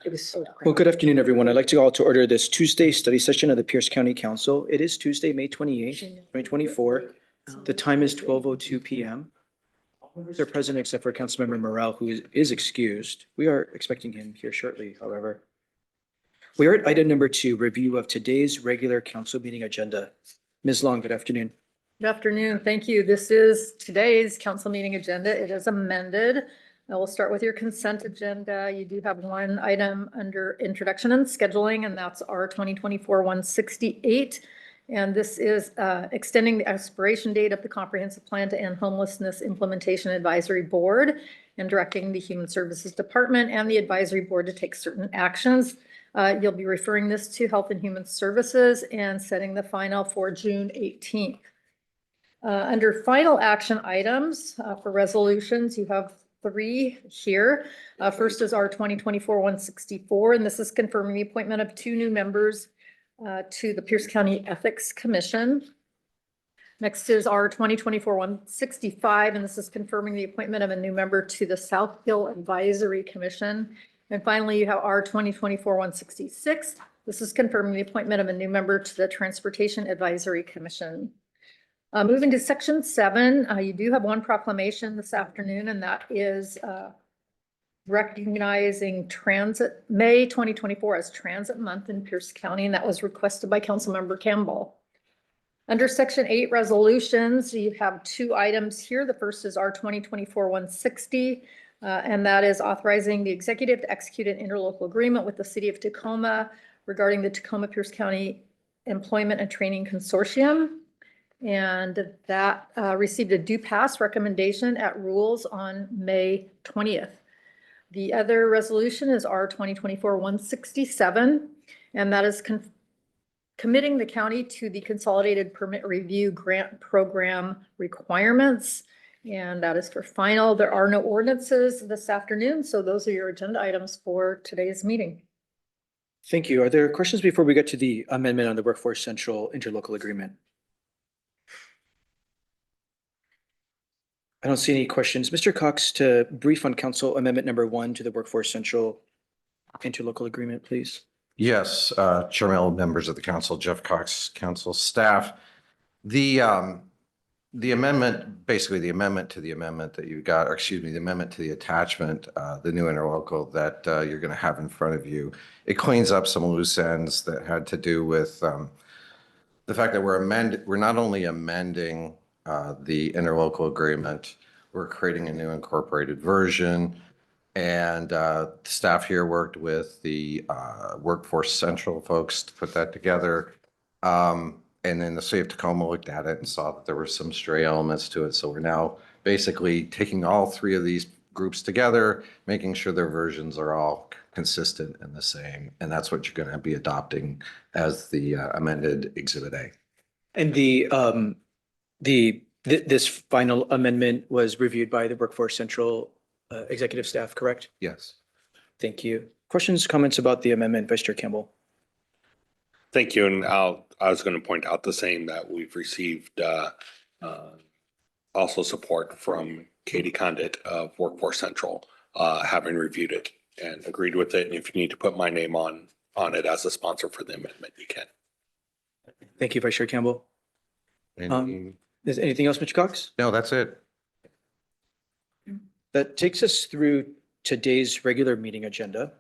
It was so Well, good afternoon, everyone. I'd like to call to order this Tuesday study session of the Pierce County Council. It is Tuesday, May 28th, 2024. The time is 12:02 p.m. All members are present except for Councilmember Morrell, who is excused. We are expecting him here shortly, however. We are at item number 2, review of today's regular council meeting agenda. Ms. Long, good afternoon. Good afternoon. Thank you. This is today's council meeting agenda. It is amended. I will start with your consent agenda. You do have one item under introduction and scheduling, and that's our 2024-168. And this is extending the expiration date of the Comprehensive Plan to End Homelessness Implementation Advisory Board and directing the Human Services Department and the advisory board to take certain actions. You'll be referring this to Health and Human Services and setting the final for June 18th. Under final action items for resolutions, you have 3 here. First is our 2024-164, and this is confirming the appointment of 2 new members to the Pierce County Ethics Commission. Next is our 2024-165, and this is confirming the appointment of a new member to the South Hill Advisory Commission. And finally, you have our 2024-166. This is confirming the appointment of a new member to the Transportation Advisory Commission. Moving to section 7, you do have one proclamation this afternoon, and that is recognizing May 2024 as Transit Month in Pierce County, and that was requested by Councilmember Campbell. Under section 8 resolutions, you have 2 items here. The first is our 2024-160, and that is authorizing the executive to execute an interlocal agreement with the city of Tacoma regarding the Tacoma-Pierce County Employment and Training Consortium. And that received a due pass recommendation at rules on May 20th. The other resolution is our 2024-167, and that is committing the county to the Consolidated Permit Review Grant Program requirements. And that is for final. There are no ordinances this afternoon, so those are your agenda items for today's meeting. Thank you. Are there questions before we get to the amendment on the Workforce Central interlocal agreement? I don't see any questions. Mr. Cox, to brief on council amendment number 1 to the Workforce Central interlocal agreement, please. Yes, Chairman, members of the council, Jeff Cox, council staff. The amendment, basically the amendment to the amendment that you got, or excuse me, the amendment to the attachment, the new interlocal that you're going to have in front of you, it cleans up some loose ends that had to do with the fact that we're not only amending the interlocal agreement, we're creating a new incorporated version. And staff here worked with the Workforce Central folks to put that together. And then the city of Tacoma looked at it and saw that there were some stray elements to it. So we're now basically taking all 3 of these groups together, making sure their versions are all consistent and the same. And that's what you're going to be adopting as the amended Exhibit A. And this final amendment was reviewed by the Workforce Central executive staff, correct? Yes. Thank you. Questions, comments about the amendment, Vice Chair Campbell? Thank you. And I was going to point out the same, that we've received also support from Katie Condit of Workforce Central, having reviewed it and agreed with it. And if you need to put my name on it as a sponsor for the amendment, you can. Thank you, Vice Chair Campbell. Is anything else, Mr. Cox? No, that's it. That takes us through today's regular meeting agenda.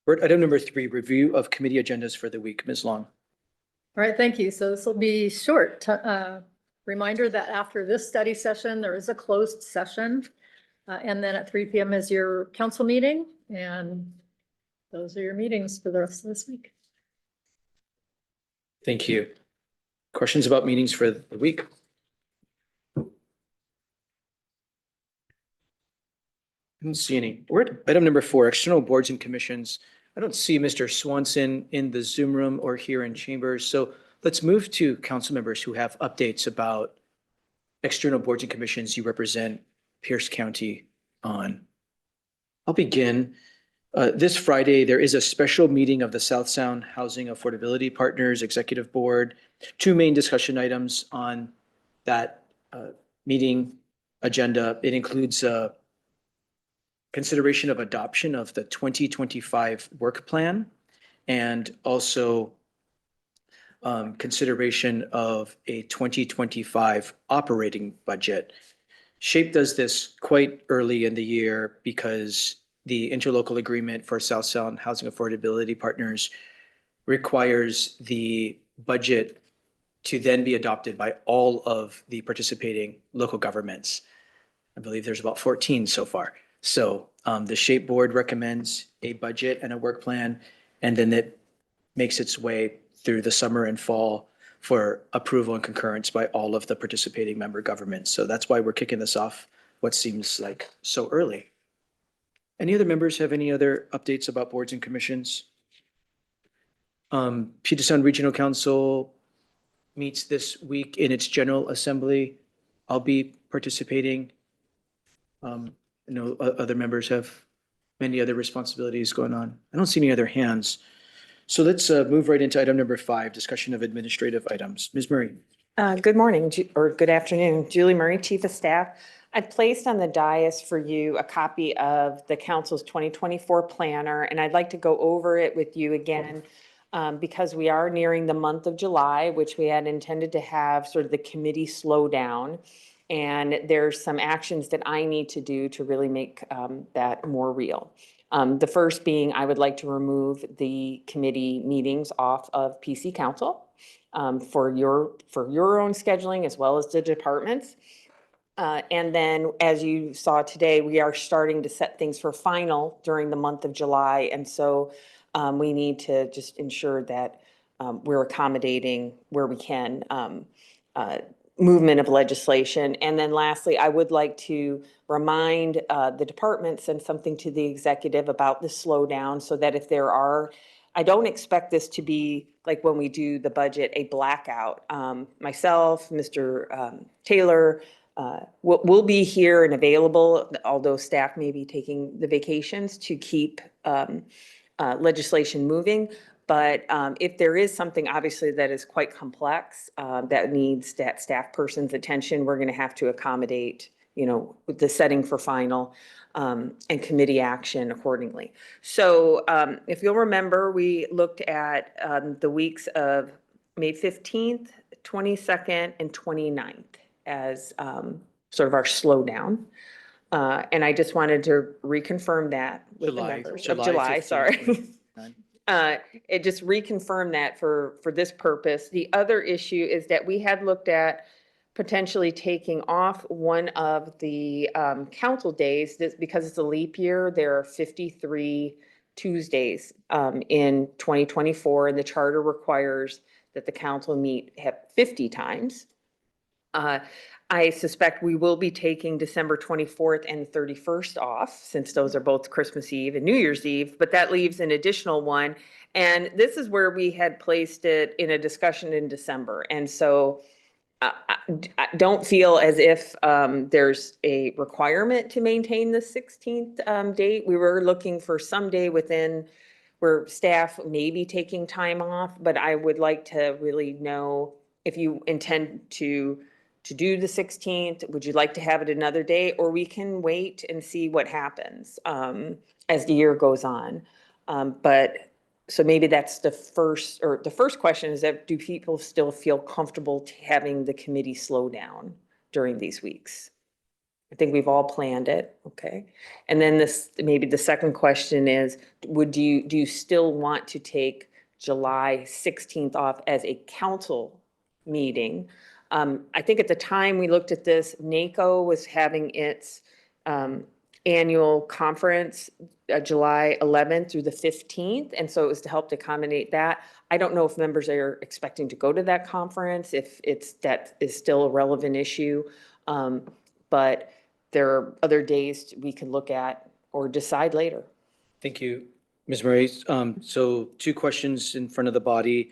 We're at item number 3, review of committee agendas for the week. Ms. Long. All right, thank you. So this will be short. Reminder that after this study session, there is a closed session. And then at 3 p.m. is your council meeting. And those are your meetings for the rest of this week. Thank you. Questions about meetings for the week? I don't see any. We're at item number 4, external boards and commissions. I don't see Mr. Swanson in the Zoom room or here in chambers. So let's move to council members who have updates about external boards and commissions you represent Pierce County on. I'll begin. This Friday, there is a special meeting of the South Sound Housing Affordability Partners Executive Board. 2 main discussion items on that meeting agenda. It includes consideration of adoption of the 2025 work plan and also consideration of a 2025 operating budget. SHAPE does this quite early in the year because the interlocal agreement for South Sound Housing Affordability Partners requires the budget to then be adopted by all of the participating local governments. I believe there's about 14 so far. So the SHAPE board recommends a budget and a work plan, and then it makes its way through the summer and fall for approval and concurrence by all of the participating member governments. So that's why we're kicking this off what seems like so early. Any other members have any other updates about boards and commissions? Puget Sound Regional Council meets this week in its general assembly. I'll be participating. I know other members have many other responsibilities going on. I don't see any other hands. So let's move right into item number 5, discussion of administrative items. Ms. Murray. Good morning, or good afternoon. Julie Murray, Chief of Staff. I placed on the dais for you a copy of the council's 2024 planner, and I'd like to go over it with you again because we are nearing the month of July, which we had intended to have sort of the committee slow down. And there's some actions that I need to do to really make that more real. The first being, I would like to remove the committee meetings off of PC Council for your own scheduling as well as the departments. And then, as you saw today, we are starting to set things for final during the month of July. And so we need to just ensure that we're accommodating where we can movement of legislation. And then lastly, I would like to remind the departments and something to the executive about the slowdown so that if there are, I don't expect this to be like when we do the budget, a blackout. Myself, Mr. Taylor, we'll be here and available, although staff may be taking the vacations to keep legislation moving. But if there is something obviously that is quite complex that needs that staff person's attention, we're going to have to accommodate, with the setting for final and committee action accordingly. So if you'll remember, we looked at the weeks of May 15th, 22nd, and 29th as sort of our slowdown. And I just wanted to reconfirm that with the members of July, 15th, sorry. 29th. It just reconfirmed that for this purpose. The other issue is that we had looked at potentially taking off one of the council days. Because it's a leap year, there are 53 Tuesdays in 2024, and the charter requires that the council meet 50 times. I suspect we will be taking December 24th and 31st off, since those are both Christmas Eve and New Year's Eve, but that leaves an additional one. And this is where we had placed it in a discussion in December. And so I don't feel as if there's a requirement to maintain the 16th date. We were looking for some day within where staff may be taking time off, but I would like to really know if you intend to do the 16th, would you like to have it another day, or we can wait and see what happens as the year goes on. But so maybe that's the first question is that do people still feel comfortable having the committee slow down during these weeks? I think we've all planned it, okay? And then maybe the second question is, do you still want to take July 16th off as a council meeting? I think at the time we looked at this, NACO was having its annual conference July 11th through the 15th. And so it was to help to accommodate that. I don't know if members are expecting to go to that conference, if that is still a relevant issue. But there are other days we can look at or decide later. Thank you, Ms. Murray. So 2 questions in front of the body.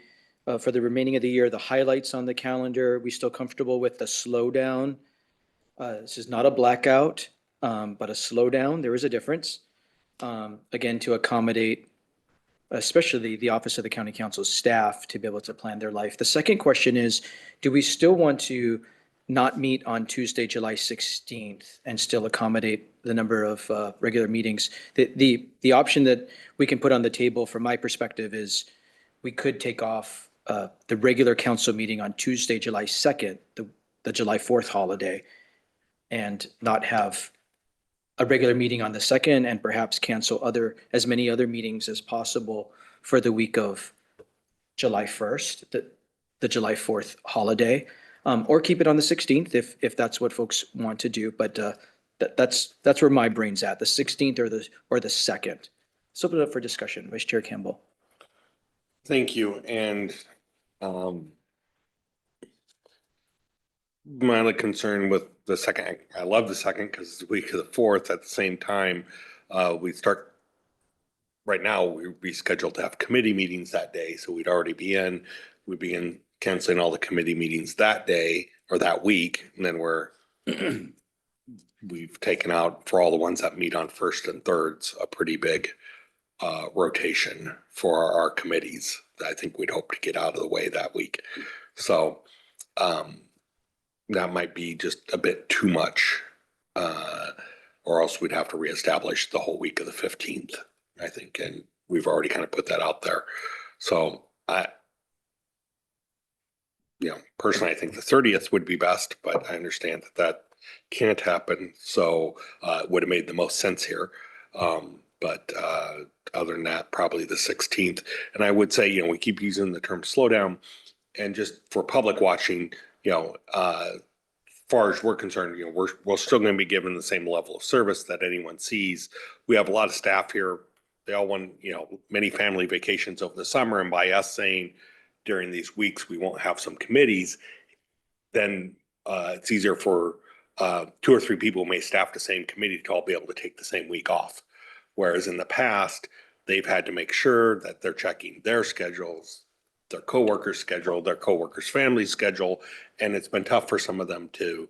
For the remaining of the year, the highlights on the calendar, we still comfortable with the slowdown? This is not a blackout, but a slowdown. There is a difference. Again, to accommodate, especially the Office of the County Council staff to be able to plan their life. The second question is, do we still want to not meet on Tuesday, July 16th and still accommodate the number of regular meetings. The option that we can put on the table from my perspective is we could take off the regular council meeting on Tuesday, July 2nd, the July 4th holiday, and not have a regular meeting on the 2nd and perhaps cancel as many other meetings as possible for the week of July 1st, the July 4th holiday. Or keep it on the 16th if that's what folks want to do. But that's where my brain's at, the 16th or the 2nd. Let's open it up for discussion. Vice Chair Campbell. Thank you. And my only concern with the second, I love the second because it's the week of the 4th. At the same time, we start, right now, we scheduled to have committee meetings that day. So we'd be canceling all the committee meetings that day or that week. And then we've taken out for all the ones that meet on first and thirds, a pretty big rotation for our committees that I think we'd hope to get out of the way that week. So that might be just a bit too much, or else we'd have to reestablish the whole week of the 15th, I think, and we've already kind of put that out there. So personally, I think the 30th would be best, but I understand that can't happen. So it would have made the most sense here. But other than that, probably the 16th. And I would say, we keep using the term slowdown, and just for public watching, as far as we're concerned, we're still going to be given the same level of service that anyone sees. We have a lot of staff here. They all want, many family vacations over the summer. And by us saying during these weeks, we won't have some committees, then it's easier for 2 or 3 people who may staff the same committee to all be able to take the same week off. Whereas in the past, they've had to make sure that they're checking their schedules, their coworkers' schedule, their coworkers' family schedule, and it's been tough for some of them to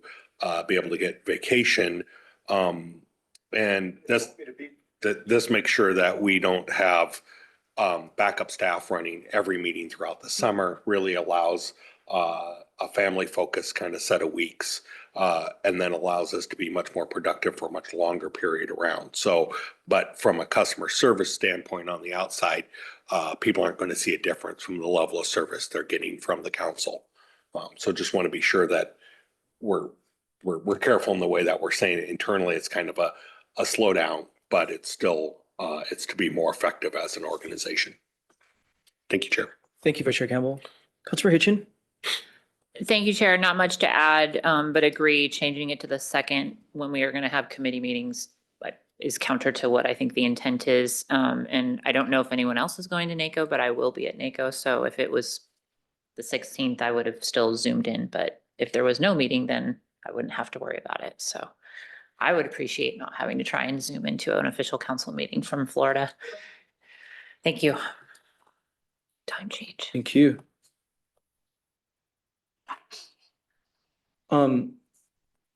be able to get vacation. And this makes sure that we don't have backup staff running every meeting throughout the summer. Really allows a family focused kind of set of weeks, and then allows us to be much more productive for a much longer period around. So, but from a customer service standpoint on the outside, people aren't going to see a difference from the level of service they're getting from the council. So just want to be sure that we're careful in the way that we're saying it. Internally, it's kind of a slowdown, but it's still, it's to be more effective as an organization. Thank you, Chair. Thank you, Vice Chair Campbell. Councilor Hitchin. Thank you, Chair. Not much to add, but agree changing it to the 2nd when we are going to have committee meetings, but is counter to what I think the intent is. And I don't know if anyone else is going to NACO, but I will be at NACO. So if it was the 16th, I would have still zoomed in. But if there was no meeting, then I wouldn't have to worry about it. So I would appreciate not having to try and zoom into an official council meeting from Florida. Thank you. Time change. Thank you.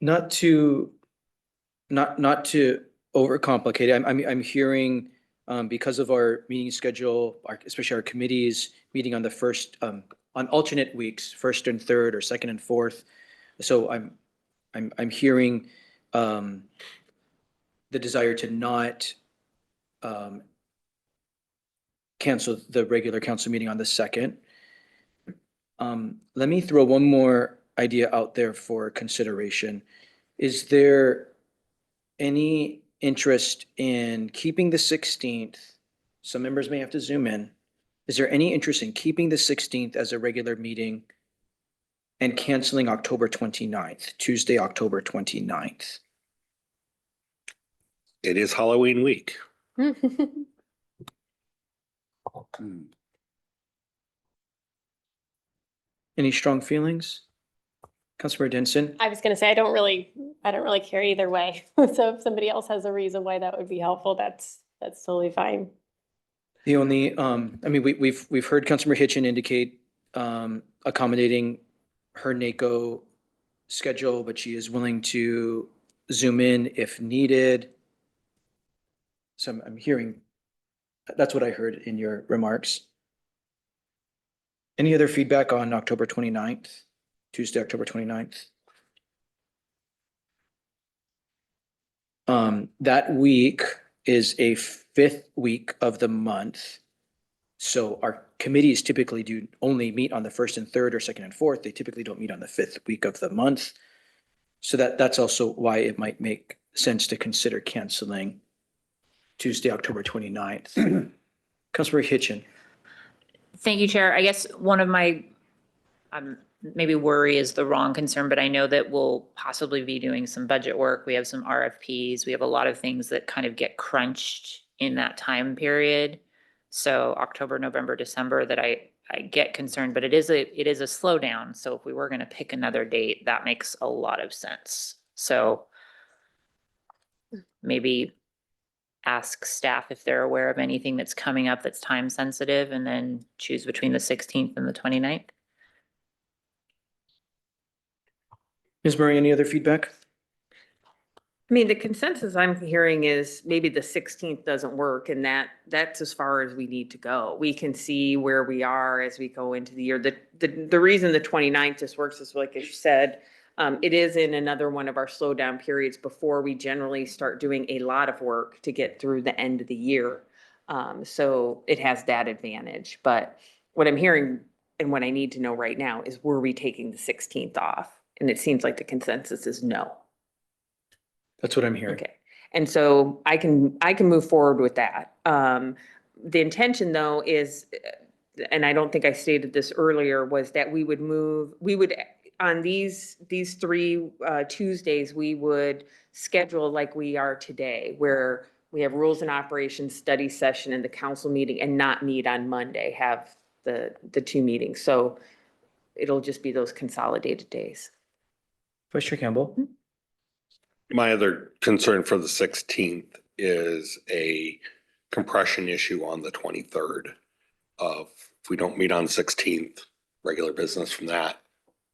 Not to overcomplicate it, I'm hearing, because of our meeting schedule, especially our committees meeting on the first, on alternate weeks, 1st and 3rd or 2nd and 4th. So I'm hearing the desire to not cancel the regular council meeting on the 2nd. Let me throw one more idea out there for consideration. Is there any interest in keeping the 16th? Some members may have to zoom in. Is there any interest in keeping the 16th as a regular meeting and canceling October 29th, Tuesday, October 29th? It is Halloween week. Any strong feelings? Councilmember Denson? I was gonna say, I don't really care either way. So if somebody else has a reason why that would be helpful, that's totally fine. The only, we've heard Councilmember Hitchin indicate accommodating her NACO schedule, but she is willing to zoom in if needed. So I'm hearing, that's what I heard in your remarks. Any other feedback on October 29th, Tuesday, October 29th? That week is a fifth week of the month. So our committees typically do only meet on the first and third or second and fourth. They typically don't meet on the fifth week of the month. So that's also why it might make sense to consider canceling Tuesday, October 29th. Councilmember Hitchin. Thank you, Chair. I guess one of my, maybe worry is the wrong concern, but I know that we'll possibly be doing some budget work. We have some RFPs. We have a lot of things that kind of get crunched in that time period. So October, November, December, that I get concerned, but it is a slowdown. So if we were going to pick another date, that makes a lot of sense. So maybe ask staff if they're aware of anything that's coming up that's time sensitive, and then choose between the 16th and the 29th. Ms. Murray, any other feedback? I mean, the consensus I'm hearing is maybe the 16th doesn't work, and that's as far as we need to go. We can see where we are as we go into the year. The reason the 29th just works is like you said, it is in another one of our slowdown periods before we generally start doing a lot of work to get through the end of the year. So it has that advantage. But what I'm hearing and what I need to know right now is, were we taking the 16th off? And it seems like the consensus is no. That's what I'm hearing. Okay, and so I can move forward with that. The intention though is, and I don't think I stated this earlier, was that we would on these three Tuesdays, we would schedule like we are today, where we have rules and operations study session and the council meeting, and not meet on Monday, have the two meetings. So it'll just be those consolidated days. Vice Chair Campbell. My other concern for the 16th is a compression issue on the 23rd of, if we don't meet on the 16th, regular business from that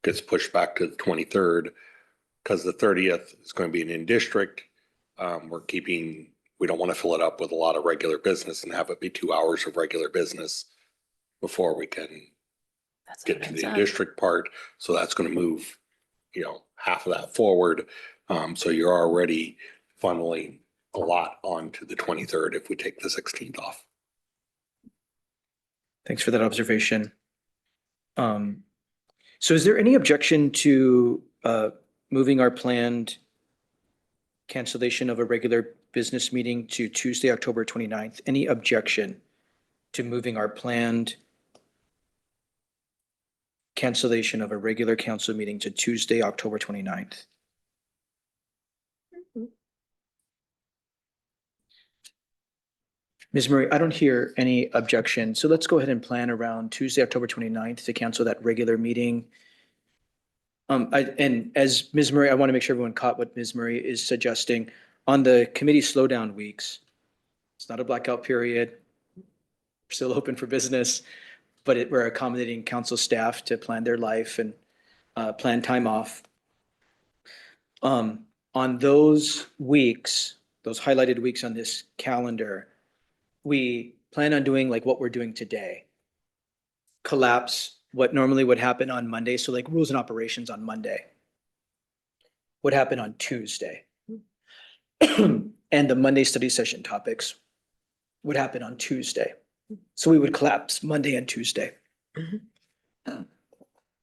gets pushed back to the 23rd, because the 30th is going to be an in-district. We don't want to fill it up with a lot of regular business and have it be 2 hours of regular business before we can That's get to the in-district part. So that's going to move, half of that forward. So you're already funneling a lot onto the 23rd if we take the 16th off. Thanks for that observation. So is there any objection to moving our planned cancellation of a regular business meeting to Tuesday, October 29th? Any objection to moving our planned cancellation of a regular council meeting to Tuesday, October 29th? Ms. Murray, I don't hear any objection. So let's go ahead and plan around Tuesday, October 29th to cancel that regular meeting. And as Ms. Murray, I want to make sure everyone caught what Ms. Murray is suggesting. On the committee slowdown weeks, it's not a blackout period. We're still open for business, but we're accommodating council staff to plan their life and plan time off. On those weeks, those highlighted weeks on this calendar, we plan on doing like what we're doing today. Collapse what normally would happen on Monday. So like rules and operations on Monday would happen on Tuesday. And the Monday study session topics would happen on Tuesday. So we would collapse Monday and Tuesday to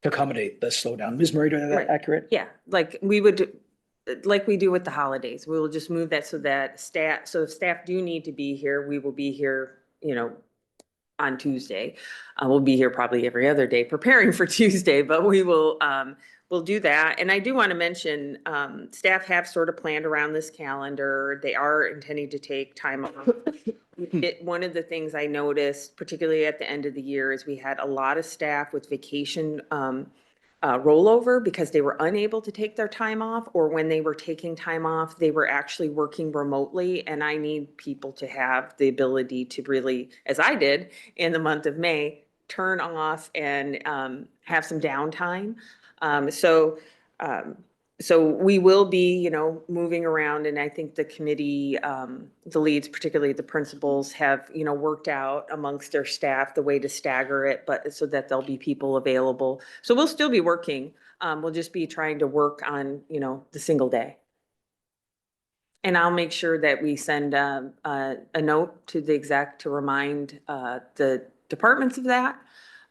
accommodate the slowdown. Ms. Murray, do I have that Right. accurate? Yeah, like we do with the holidays. We will just move that so that if staff do need to be here, we will be here, on Tuesday. We'll be here probably every other day preparing for Tuesday, but we'll do that. And I do want to mention, staff have sort of planned around this calendar. They are intending to take time off. One of the things I noticed, particularly at the end of the year, is we had a lot of staff with vacation rollover because they were unable to take their time off, or when they were taking time off, they were actually working remotely. And I need people to have the ability to really, as I did in the month of May, turn off and have some downtime. So we will be, moving around, and I think the committee, the leads, particularly the principals, have, worked out amongst their staff the way to stagger it, but so that there'll be people available. So we'll still be working. We'll just be trying to work on, the single day. And I'll make sure that we send a note to the exec to remind the departments of that.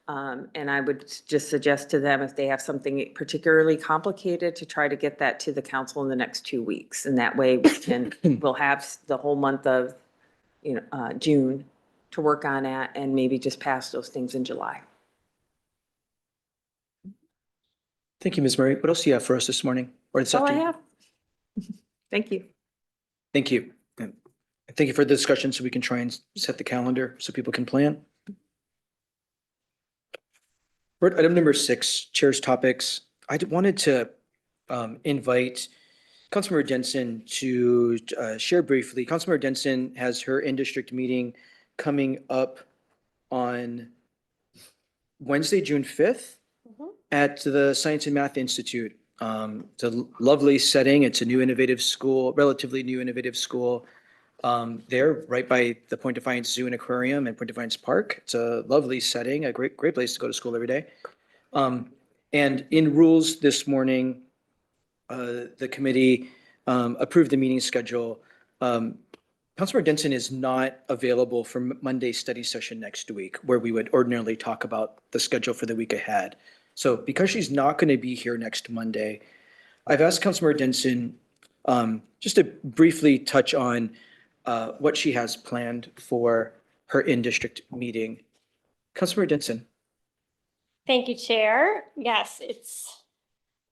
And I would just suggest to them if they have something particularly complicated to try to get that to the council in the next 2 weeks. And that way we'll have the whole month of, June to work on that and maybe just pass those things in July. Thank you, Ms. Murray. What else do you have for us this morning or this That's all I afternoon? have. Thank you. Thank you. And thank you for the discussion so we can try and set the calendar so people can plan. We're at item number 6, Chair's Topics. Wanted to invite Councilmember Denson to share briefly. Councilmember Denson has her in-district meeting coming up on Wednesday, June 5th at the Science and Math Institute. It's a lovely setting. It's a new innovative school, relatively new innovative school. There, right by the Point Defiance Zoo and Aquarium and Point Defiance Park. It's a lovely setting, a great place to go to school every day. And in rules this morning, the committee approved the meeting schedule. Councilmember Denson is not available for Monday's study session next week, where we would ordinarily talk about the schedule for the week ahead. So because she's not going to be here next Monday, I've asked Councilmember Denson just to briefly touch on what she has planned for her in-district meeting. Councilmember Denson. Thank you, Chair. Yes,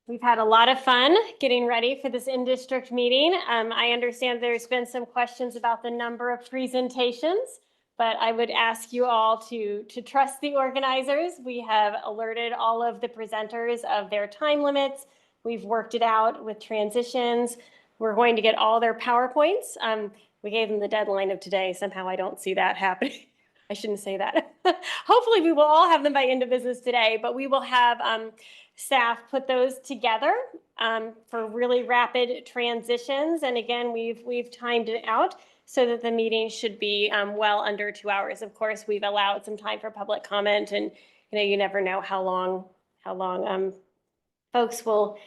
we've had a lot of fun getting ready for this in-district meeting. I understand there's been some questions about the number of presentations, but I would ask you all to trust the organizers. We have alerted all of the presenters of their time limits. We've worked it out with transitions. We're going to get all their PowerPoints. We gave them the deadline of today. Somehow I don't see that happening. I shouldn't say that. Hopefully we will all have them by end of business today, but we will have staff put those together for really rapid transitions. And again, we've timed it out so that the meeting should be well under 2 hours. Of course, we've allowed some time for public comment, and you never know how long folks will,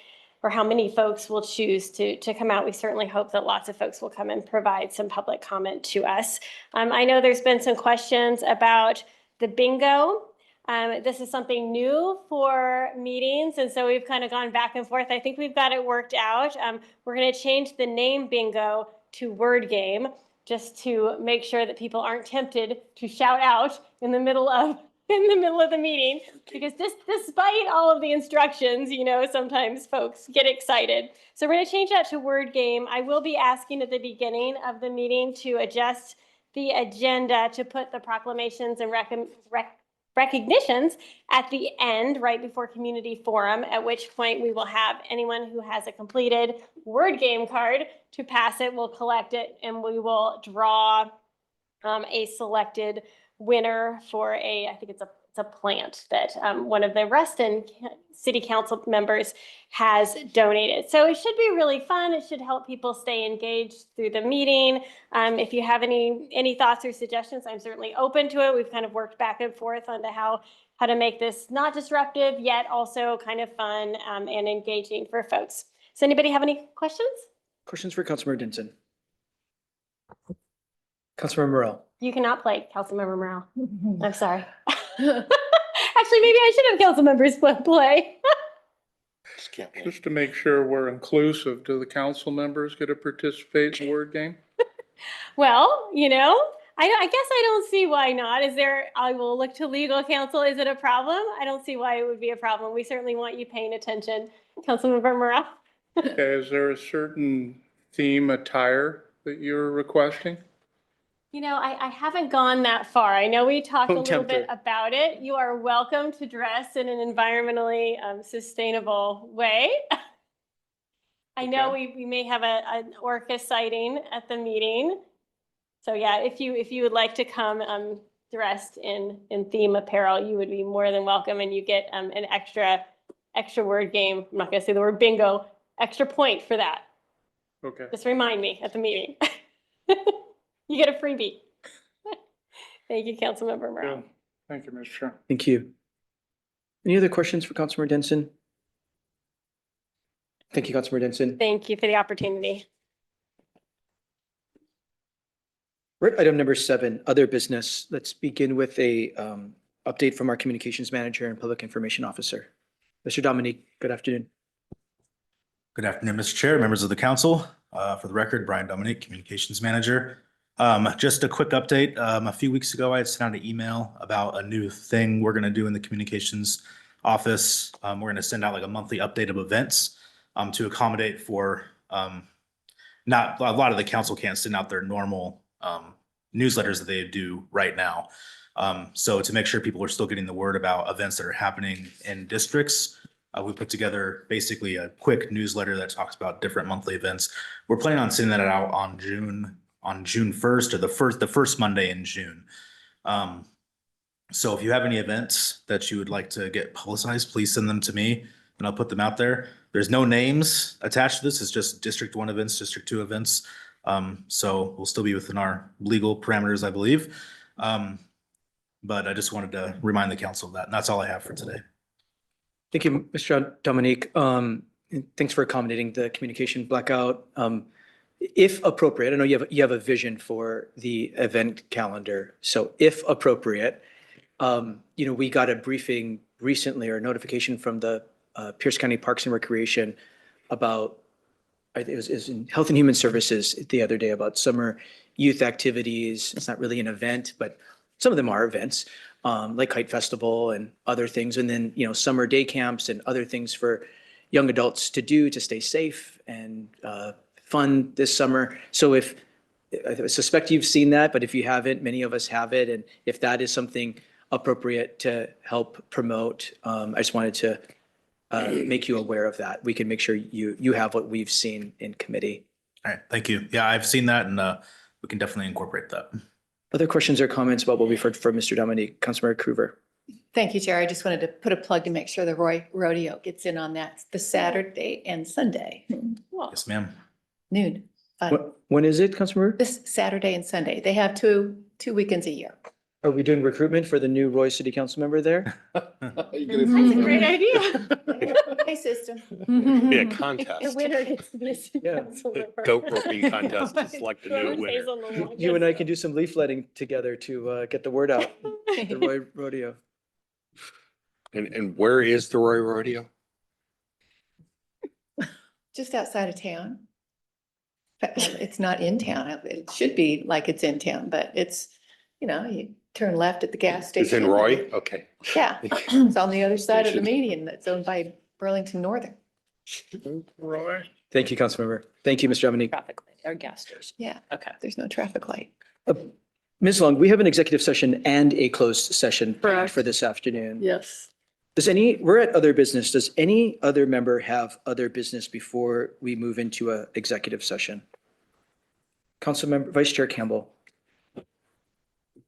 or how many folks will choose to come out. We certainly hope that lots of folks will come and provide some public comment to us. I know there's been some questions about the bingo. This is something new for meetings, and so we've kind of gone back and forth. I think we've got it worked out. We're going to change the name bingo to word game, just to make sure that people aren't tempted to shout out in the middle of the meeting, because despite all of the instructions, sometimes folks get excited. So we're going to change that to word game. I will be asking at the beginning of the meeting to adjust the agenda to put the proclamations and recognitions at the end, right before community forum, at which point we will have anyone who has a completed word game card to pass it. We'll collect it and we will draw a selected winner for I think it's a plant that one of the Reston City Council members has donated. So it should be really fun. It should help people stay engaged through the meeting. If you have any thoughts or suggestions, I'm certainly open to it. We've kind of worked back and forth on how to make this not disruptive, yet also kind of fun and engaging for folks. Does anybody have any questions? Questions for Councilmember Denson? Councilmember Morrell. You cannot play, Councilmember Morrell. I'm sorry. Actually, maybe I should have council members play. Just can't wait. Just to make sure we're inclusive, do the council members get to participate in the word game? Well, I guess I don't see why not. I will look to legal counsel. Is it a problem? I don't see why it would be a problem. We certainly want you paying attention, Councilmember Morrell. Okay, is there a certain theme attire that you're requesting? I haven't gone that far. I know we talked a Don't little tempt bit her. about it. You are welcome to dress in an environmentally sustainable way. I know we may have an orca sighting at the meeting. So yeah, if you would like to come dressed in theme apparel, you would be more than welcome, and you get an extra word game. I'm not gonna say the word bingo, extra point for that. Okay. Just remind me at the meeting. You get a freebie. Thank you, Councilmember Morrell. Good. Thank you, Mr. Chair. Thank you. Any other questions for Councilmember Denson? Thank you, Councilmember Denson. Thank you for the opportunity. We're at item number 7, other business. Let's begin with a update from our communications manager and public information officer. Mr. Dominique, good afternoon. Good afternoon, Mr. Chair, members of the council. For the record, Brian Dominic, Communications Manager. Just a quick update. A few weeks ago, I had sent out an email about a new thing we're going to do in the communications office. We're going to send out like a monthly update of events to accommodate for not a lot of the council can't send out their normal newsletters that they do right now. So to make sure people are still getting the word about events that are happening in districts, we put together basically a quick newsletter that talks about different monthly events. We're planning on sending that out on June 1st, or the first Monday in June. So if you have any events that you would like to get publicized, please send them to me and I'll put them out there. There's no names attached to this. It's just District 1 events, District 2 events. So we'll still be within our legal parameters, I believe. But I just wanted to remind the council of that. And that's all I have for today. Thank you, Mr. Dominique. And thanks for accommodating the communication blackout. If appropriate, I know you have a vision for the event calendar. So if appropriate, we got a briefing recently or notification from the Pierce County Parks and Recreation about, it was in Health and Human Services the other day, about summer youth activities. It's not really an event, but some of them are events, like Kite Festival and other things. And then, summer day camps and other things for young adults to do to stay safe and fun this summer. So I suspect you've seen that, but if you haven't, many of us have it. And if that is something appropriate to help promote, I just wanted to make you aware of that. We can make sure you have what we've seen in committee. All right, thank you. Yeah, I've seen that and we can definitely incorporate that. Other questions or comments about what we've heard from Mr. Dominique? Councilmember Cruver. Thank you, Chair. I just wanted to put a plug to make sure the Roy Rodeo gets in on that, the Saturday and Sunday, Yes, ma'am. noon. When is it, Councilmember? This Saturday and Sunday. They have two weekends a year. Are we doing recruitment for the new Roy City Council member there? That's a great idea. Hey, system. Be a The contest. winner gets to be a city Yeah. council member. Goat roping contest to select a new Whoever winner. stays on the longest. You and I can do some leafletting together to get the word out. The Roy Rodeo. And where is the Roy Rodeo? Just outside of town. But it's not in town. It should be like it's in town, but it's, you turn left at the gas station. It's in Roy? Okay. Yeah, it's on the other side of the median that's owned by Burlington Northern. Roy? Thank you, Councilmember. Thank you, Mr. Dominique. Traffic light or gas station. Yeah, Okay. there's no traffic light. Ms. Long, we have an executive session and a closed session planned Correct. for this afternoon. Yes. We're at other business. Does any other member have other business before we move into a executive session? Councilmember, Vice Chair Campbell.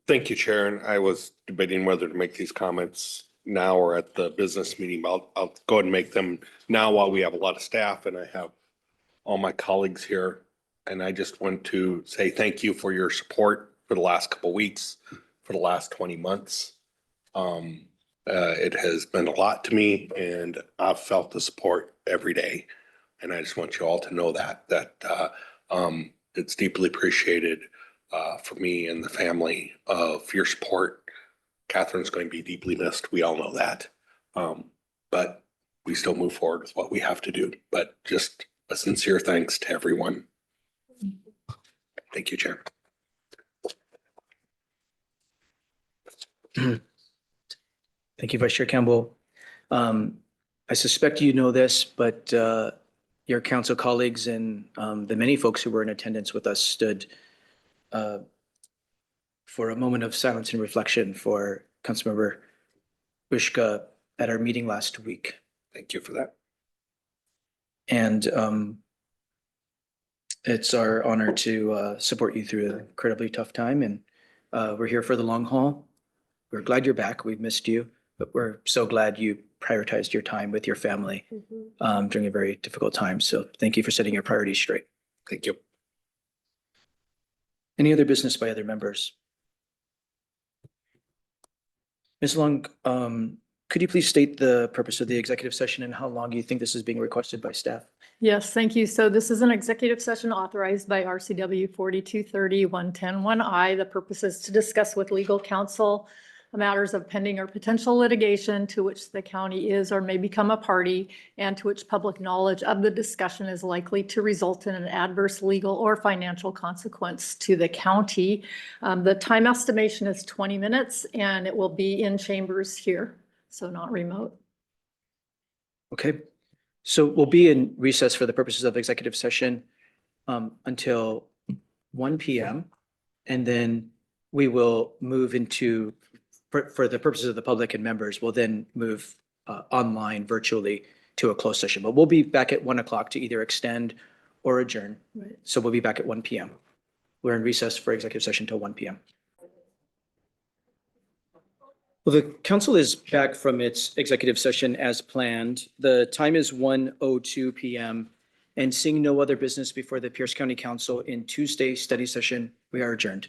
Thank you, Chair. And I was debating whether to make these comments now or at the business meeting. But I'll go ahead and make them now while we have a lot of staff and I have all my colleagues here. And I just want to say thank you for your support for the last couple of weeks, for the last 20 months. It has been a lot to me and I've felt the support every day. And I just want you all to know that it's deeply appreciated for me and the family of your support. Catherine's going to be deeply missed. We all know that. But we still move forward with what we have to do. But just a sincere thanks to everyone. Thank you, Chair. Thank you, Vice Chair Campbell. I suspect you know this, but your council colleagues and the many folks who were in attendance with us stood for a moment of silence and reflection for Councilmember Ushka at our meeting last week. Thank you for that. And it's our honor to support you through an incredibly tough time. And we're here for the long haul. We're glad you're back. We've missed you, but we're so glad you prioritized your time with your family during a very difficult time. So thank you for setting your priorities straight. Thank you. Any other business by other members? Ms. Long, could you please state the purpose of the executive session and how long you think this is being requested by staff? Yes, thank you. So this is an executive session authorized by RCW 4230-110-1I. The purpose is to discuss with legal counsel matters of pending or potential litigation to which the county is or may become a party and to which public knowledge of the discussion is likely to result in an adverse legal or financial consequence to the county. The time estimation is 20 minutes and it will be in chambers here, so not remote. Okay, so we'll be in recess for the purposes of executive session until 1 PM. And then we will move into, for the purposes of the public and members, we'll then move online virtually to a closed session. But we'll be back at 1 o'clock to either extend or adjourn. Right. So we'll be back at 1 PM. We're in recess for executive session till 1 PM. Well, the council is back from its executive session as planned. The time is 1:02 PM. And seeing no other business before the Pierce County Council in Tuesday study session, we are adjourned.